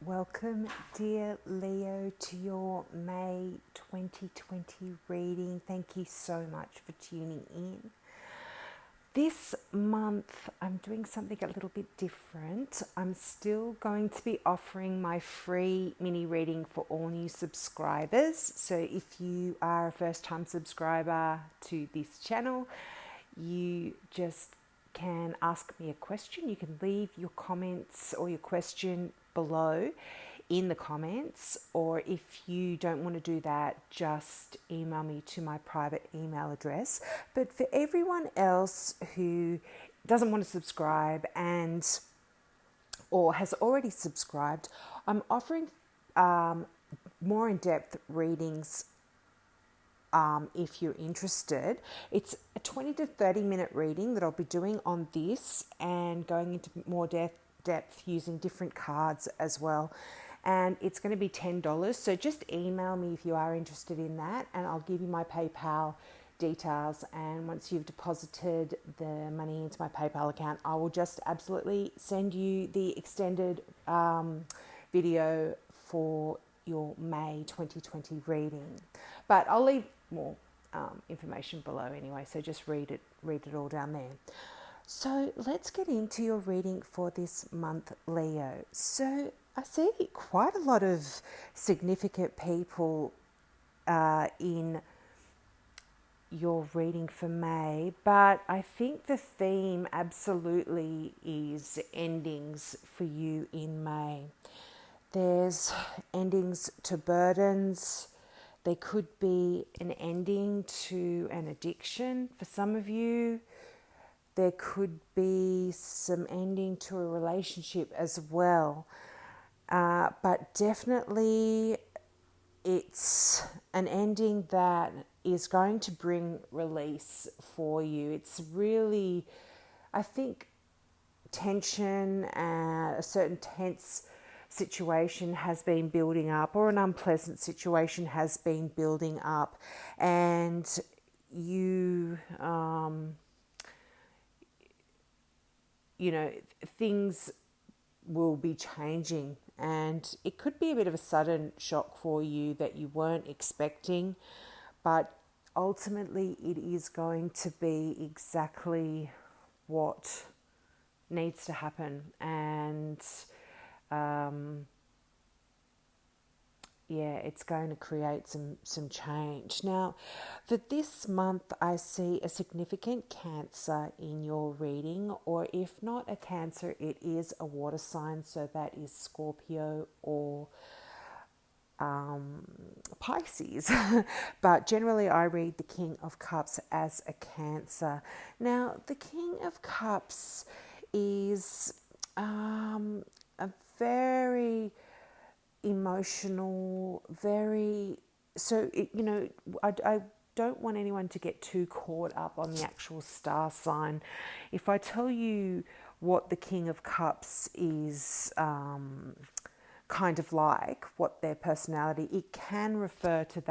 Welcome, dear Leo, to your May 2020 reading. Thank you so much for tuning in. This month, I'm doing something a little bit different. I'm still going to be offering my free mini reading for all new subscribers. So, if you are a first time subscriber to this channel, you just can ask me a question. You can leave your comments or your question below in the comments, or if you don't want to do that, just email me to my private email address. But for everyone else who doesn't want to subscribe and or has already subscribed, I'm offering more in-depth readings if you're interested. It's a 20 to 30 minute reading that I'll be doing on this and going into more depth using different cards as well. And it's going to be $10. So just email me if you are interested in that, and I'll give you my PayPal details. And once you've deposited the money into my PayPal account, I will just absolutely send you the extended video for your May 2020 reading. But I'll leave more information below anyway, so just read it all down there. So let's get into your reading for this month, Leo. So I see quite a lot of significant people in your reading for May, but I think the theme absolutely is endings for you in May. There's endings to burdens. There could be an ending to an addiction for some of you. There could be some ending to a relationship as well. But definitely it's an ending that is going to bring release for you. It's really, I think, tension, a certain tense situation has been building up, or an unpleasant situation has been building up, and you things will be changing, and it could be a bit of a sudden shock for you that you weren't expecting, but ultimately it is going to be exactly what needs to happen. And it's going to create some change. Now, for this month, I see a significant Cancer in your reading, or if not a Cancer, it is a water sign, so that is Scorpio or Pisces. But generally I read the King of Cups as a Cancer. Now, the King of Cups is a very emotional, I don't want anyone to get too caught up on the actual star sign. If I tell you what the King of Cups is kind of like, what their personality, it can refer to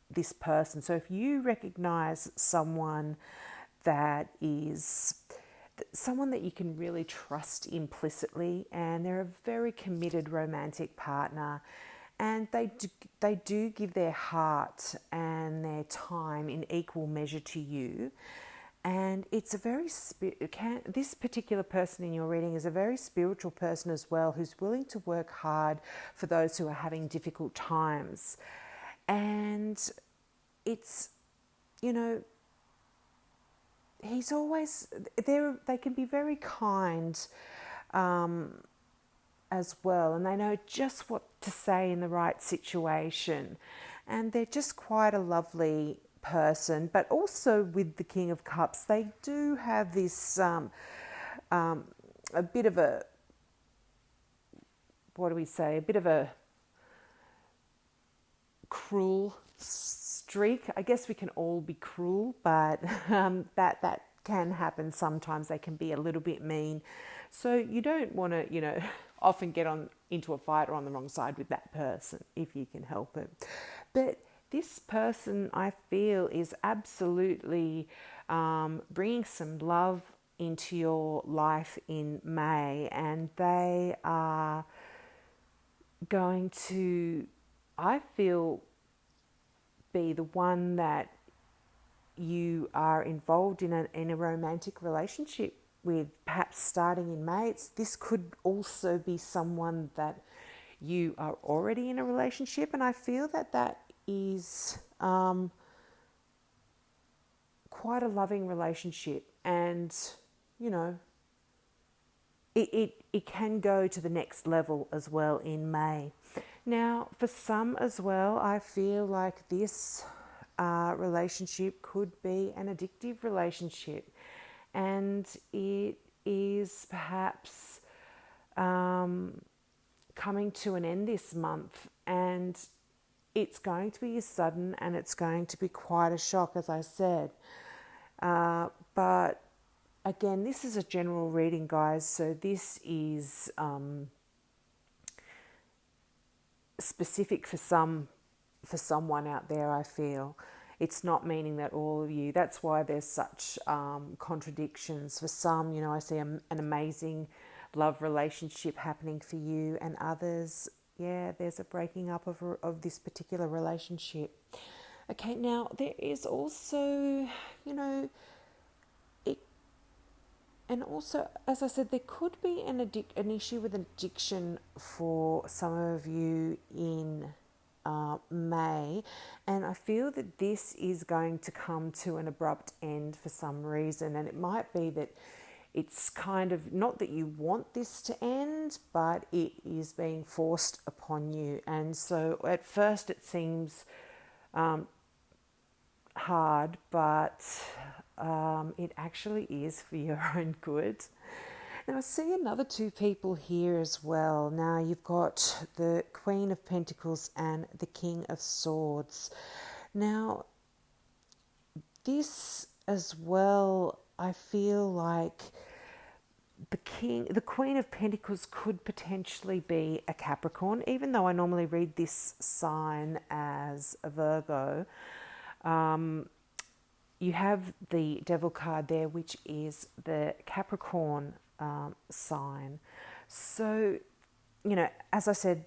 this person. So if you recognize someone that is someone that you can really trust implicitly, and they're a very committed romantic partner, and they do give their heart and their time in equal measure to you. And it's a very this particular person in your reading is a very spiritual person as well, who's willing to work hard for those who are having difficult times. And it's, he's always there. They can be very kind as well, and they know just what to say in the right situation, and they're just quite a lovely person. But also with the King of Cups, they do have this a bit of a, what do we say, a bit of a cruel streak. I guess we can all be cruel, but that can happen sometimes. They can be a little bit mean, so you don't want to often get into a fight or on the wrong side with that person if you can help it. But this person, I feel, is absolutely bringing some love into your life in May, and they are going to, I feel, be the one that you are involved in a romantic relationship with, perhaps starting in May. This could also be someone that you are already in a relationship, and I feel that that is quite a loving relationship, and you know, it can go to the next level as well in May. Now, for some as well, I feel like this relationship could be an addictive relationship, and it is perhaps coming to an end this month, and it's going to be sudden and it's going to be quite a shock, as I said. But again, this is a general reading, guys, so this is specific for someone out there. I feel it's not meaning that all of you. That's why there's such contradictions. For some, you know, I see an amazing love relationship happening for you, and others, yeah, there's a breaking up of this particular relationship. Okay, now there is also, you know, and also, as I said, there could be an issue with addiction for some of you in May, and I feel that this is going to come to an abrupt end for some reason, and it might be that it's kind of not that you want this to end, but it is being forced upon you, and so at first it seems hard, but it actually is for your own good. Now I see another two people here as well. Now you've got the Queen of Pentacles and the King of Swords. Now this as well, I feel like the Queen of Pentacles could potentially be a Capricorn, even though I normally read this sign as a Virgo. You have the Devil card there, which is the Capricorn sign. So, you know, as I said,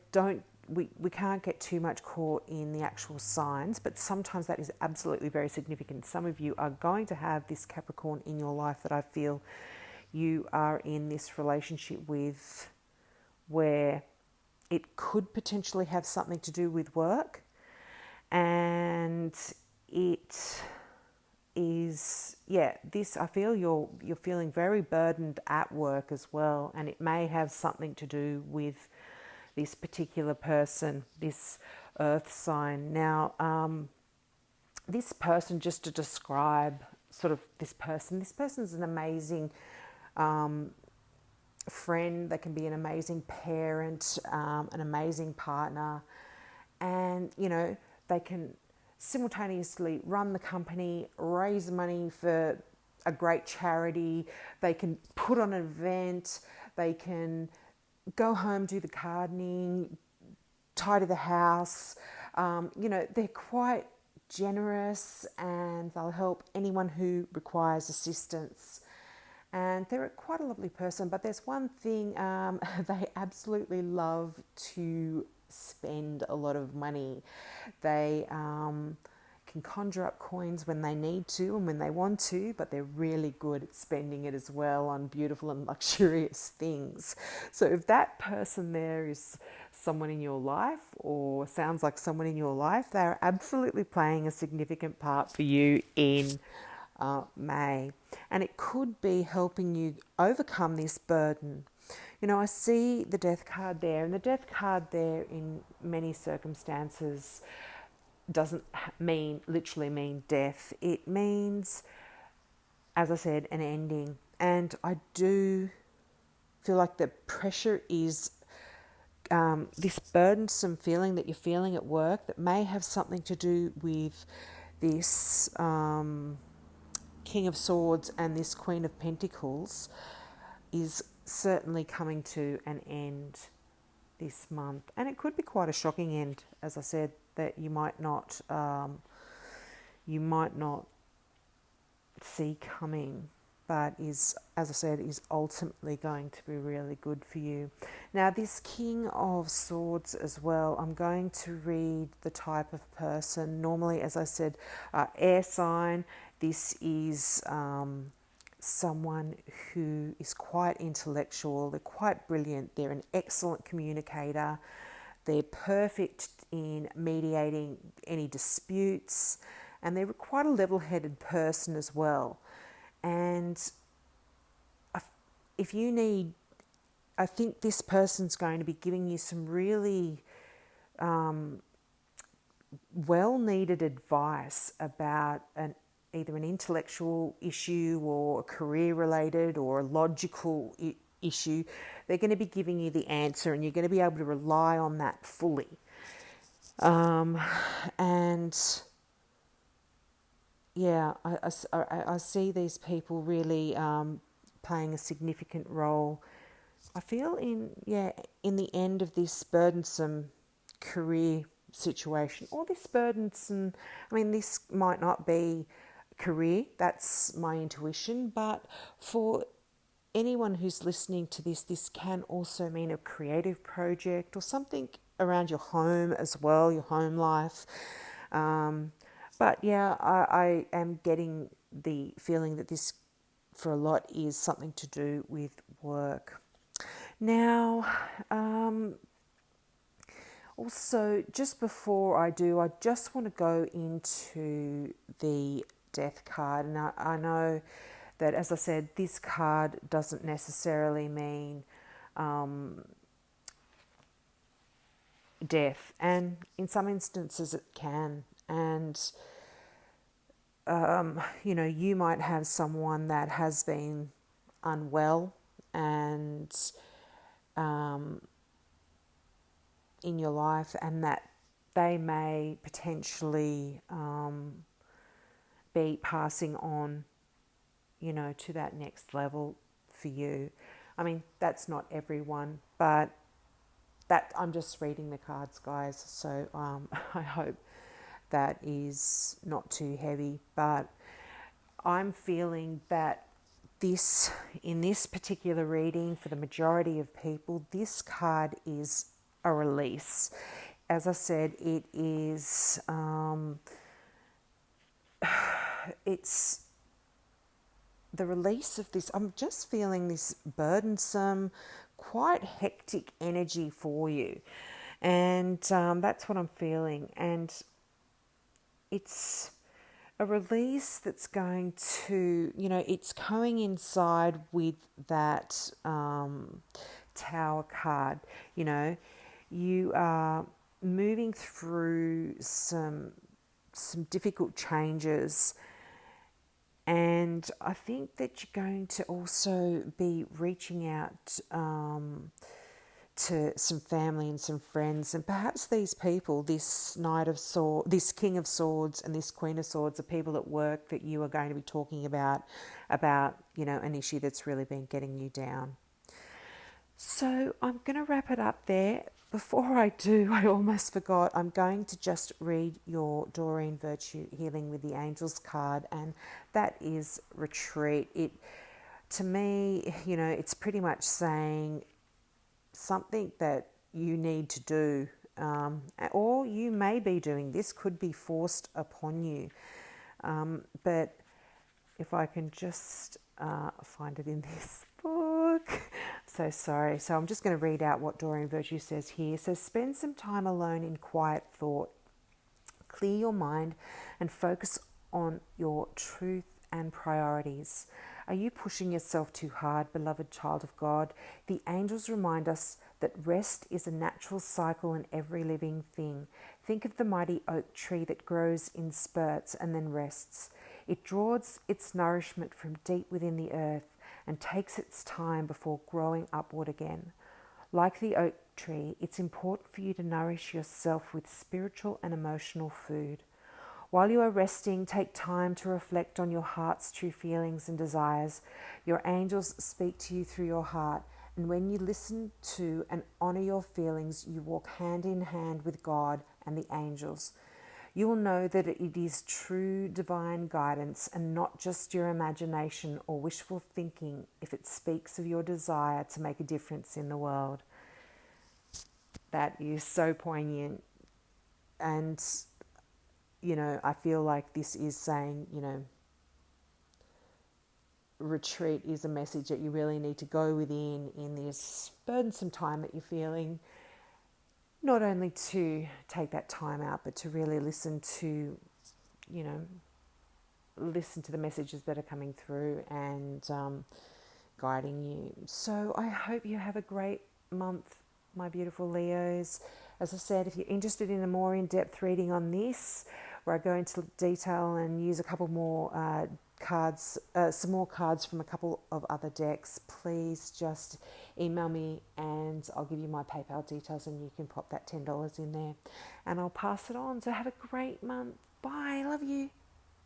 we can't get too much caught in the actual signs, but sometimes that is absolutely very significant. Some of you are going to have this Capricorn in your life that I feel you are in this relationship with, where it could potentially have something to do with work, and it is, yeah, this, I feel you're feeling very burdened at work as well, and it may have something to do with this particular person, this earth sign. Now, this person, just to describe sort of this person's an amazing friend. They can be an amazing parent, an amazing partner, and you know, they can simultaneously run the company, raise money for a great charity, they can put on an event, they can go home, do the gardening, tidy the house. You know, they're quite generous, and they'll help anyone who requires assistance. And they're quite a lovely person, but there's one thing, they absolutely love to spend a lot of money. They can conjure up coins when they need to and when they want to, but they're really good at spending it as well on beautiful and luxurious things. So if that person there is someone in your life, or sounds like someone in your life, they're absolutely playing a significant part for you in May. And it could be helping you overcome this burden. You know, I see the Death card there, and the Death card there in many circumstances doesn't literally mean death. It means, as I said, an ending. And I do feel like the pressure is this burdensome feeling that you're feeling at work that may have something to do with this King of Swords and this Queen of Pentacles is certainly coming to an end this month. And it could be quite a shocking end, as I said, that you might not see coming. but is, as I said, is ultimately going to be really good for you. Now, this King of Swords as well, I'm going to read the type of person. Normally, as I said, air sign. This is someone who is quite intellectual. They're quite brilliant. They're an excellent communicator. They're perfect in mediating any disputes, and they're quite a level-headed person as well. And if you need, I think this person's going to be giving you some really well-needed advice about either an intellectual issue or a career-related or a logical issue. They're going to be giving you the answer, and you're going to be able to rely on that fully. And yeah, I see these people really playing a significant role. I feel in the end of this burdensome career situation, or this burdensome, I mean, this might not be career, that's my intuition, but for anyone who's listening to this, this can also mean a creative project or something around your home as well, your home life. But yeah, I am getting the feeling that this, for a lot, is something to do with work. Now, also, just before I do, I just want to go into the Death card. And I know that, as I said, this card doesn't necessarily mean death, and in some instances it can. And you might have someone that has been unwell and in your life, and that they may potentially be passing on, to that next level for you. I mean, that's not everyone, but that, I'm just reading the cards, guys, so I hope that is not too heavy. But I'm feeling that in this particular reading, for the majority of people, this card is a release. As I said, it is it's the release of this. I'm just feeling this burdensome, quite hectic energy for you, and that's what I'm feeling. And it's a release that's going to, it's coinciding with that Tower card. You are moving through some difficult changes, and I think that you're going to also be reaching out to some family and some friends, and perhaps these people, this this King of Swords and this Queen of Swords, are people at work that you are going to be talking about an issue that's really been getting you down. So I'm going to wrap it up there. Before I do, I almost forgot, I'm going to just read your Doreen Virtue Healing with the Angels card, and that is retreat. It, to me, it's pretty much saying something that you need to do, or you may be doing. This could be forced upon you. But if I can just find it in this book. So sorry. So I'm just going to read out what Doreen Virtue says here. It says, spend some time alone in quiet thought. Clear your mind and focus on your truth and priorities. Are you pushing yourself too hard, beloved child of God? The angels remind us that rest is a natural cycle in every living thing. Think of the mighty oak tree that grows in spurts and then rests. It draws its nourishment from deep within the earth and takes its time before growing upward again. Like the oak tree, it's important for you to nourish yourself with spiritual and emotional food. While you are resting, take time to reflect on your heart's true feelings and desires. Your angels speak to you through your heart, and when you listen to and honor your feelings, you walk hand in hand with God and the angels. You'll know that it is true divine guidance and not just your imagination or wishful thinking if it speaks of your desire to make a difference in the world. That is so poignant. And, I feel like this is saying, retreat is a message that you really need to go within in this burdensome time that you're feeling. Not only to take that time out, but to really listen to the messages that are coming through and guiding you. So I hope you have a great month, my beautiful Leos. As I said, if you're interested in a more in-depth reading on this, where I go into detail and use a couple more cards, some more cards from a couple of other decks, please just email me and I'll give you my PayPal details and you can pop that $10 in there and I'll pass it on. So have a great month. Bye. Love you.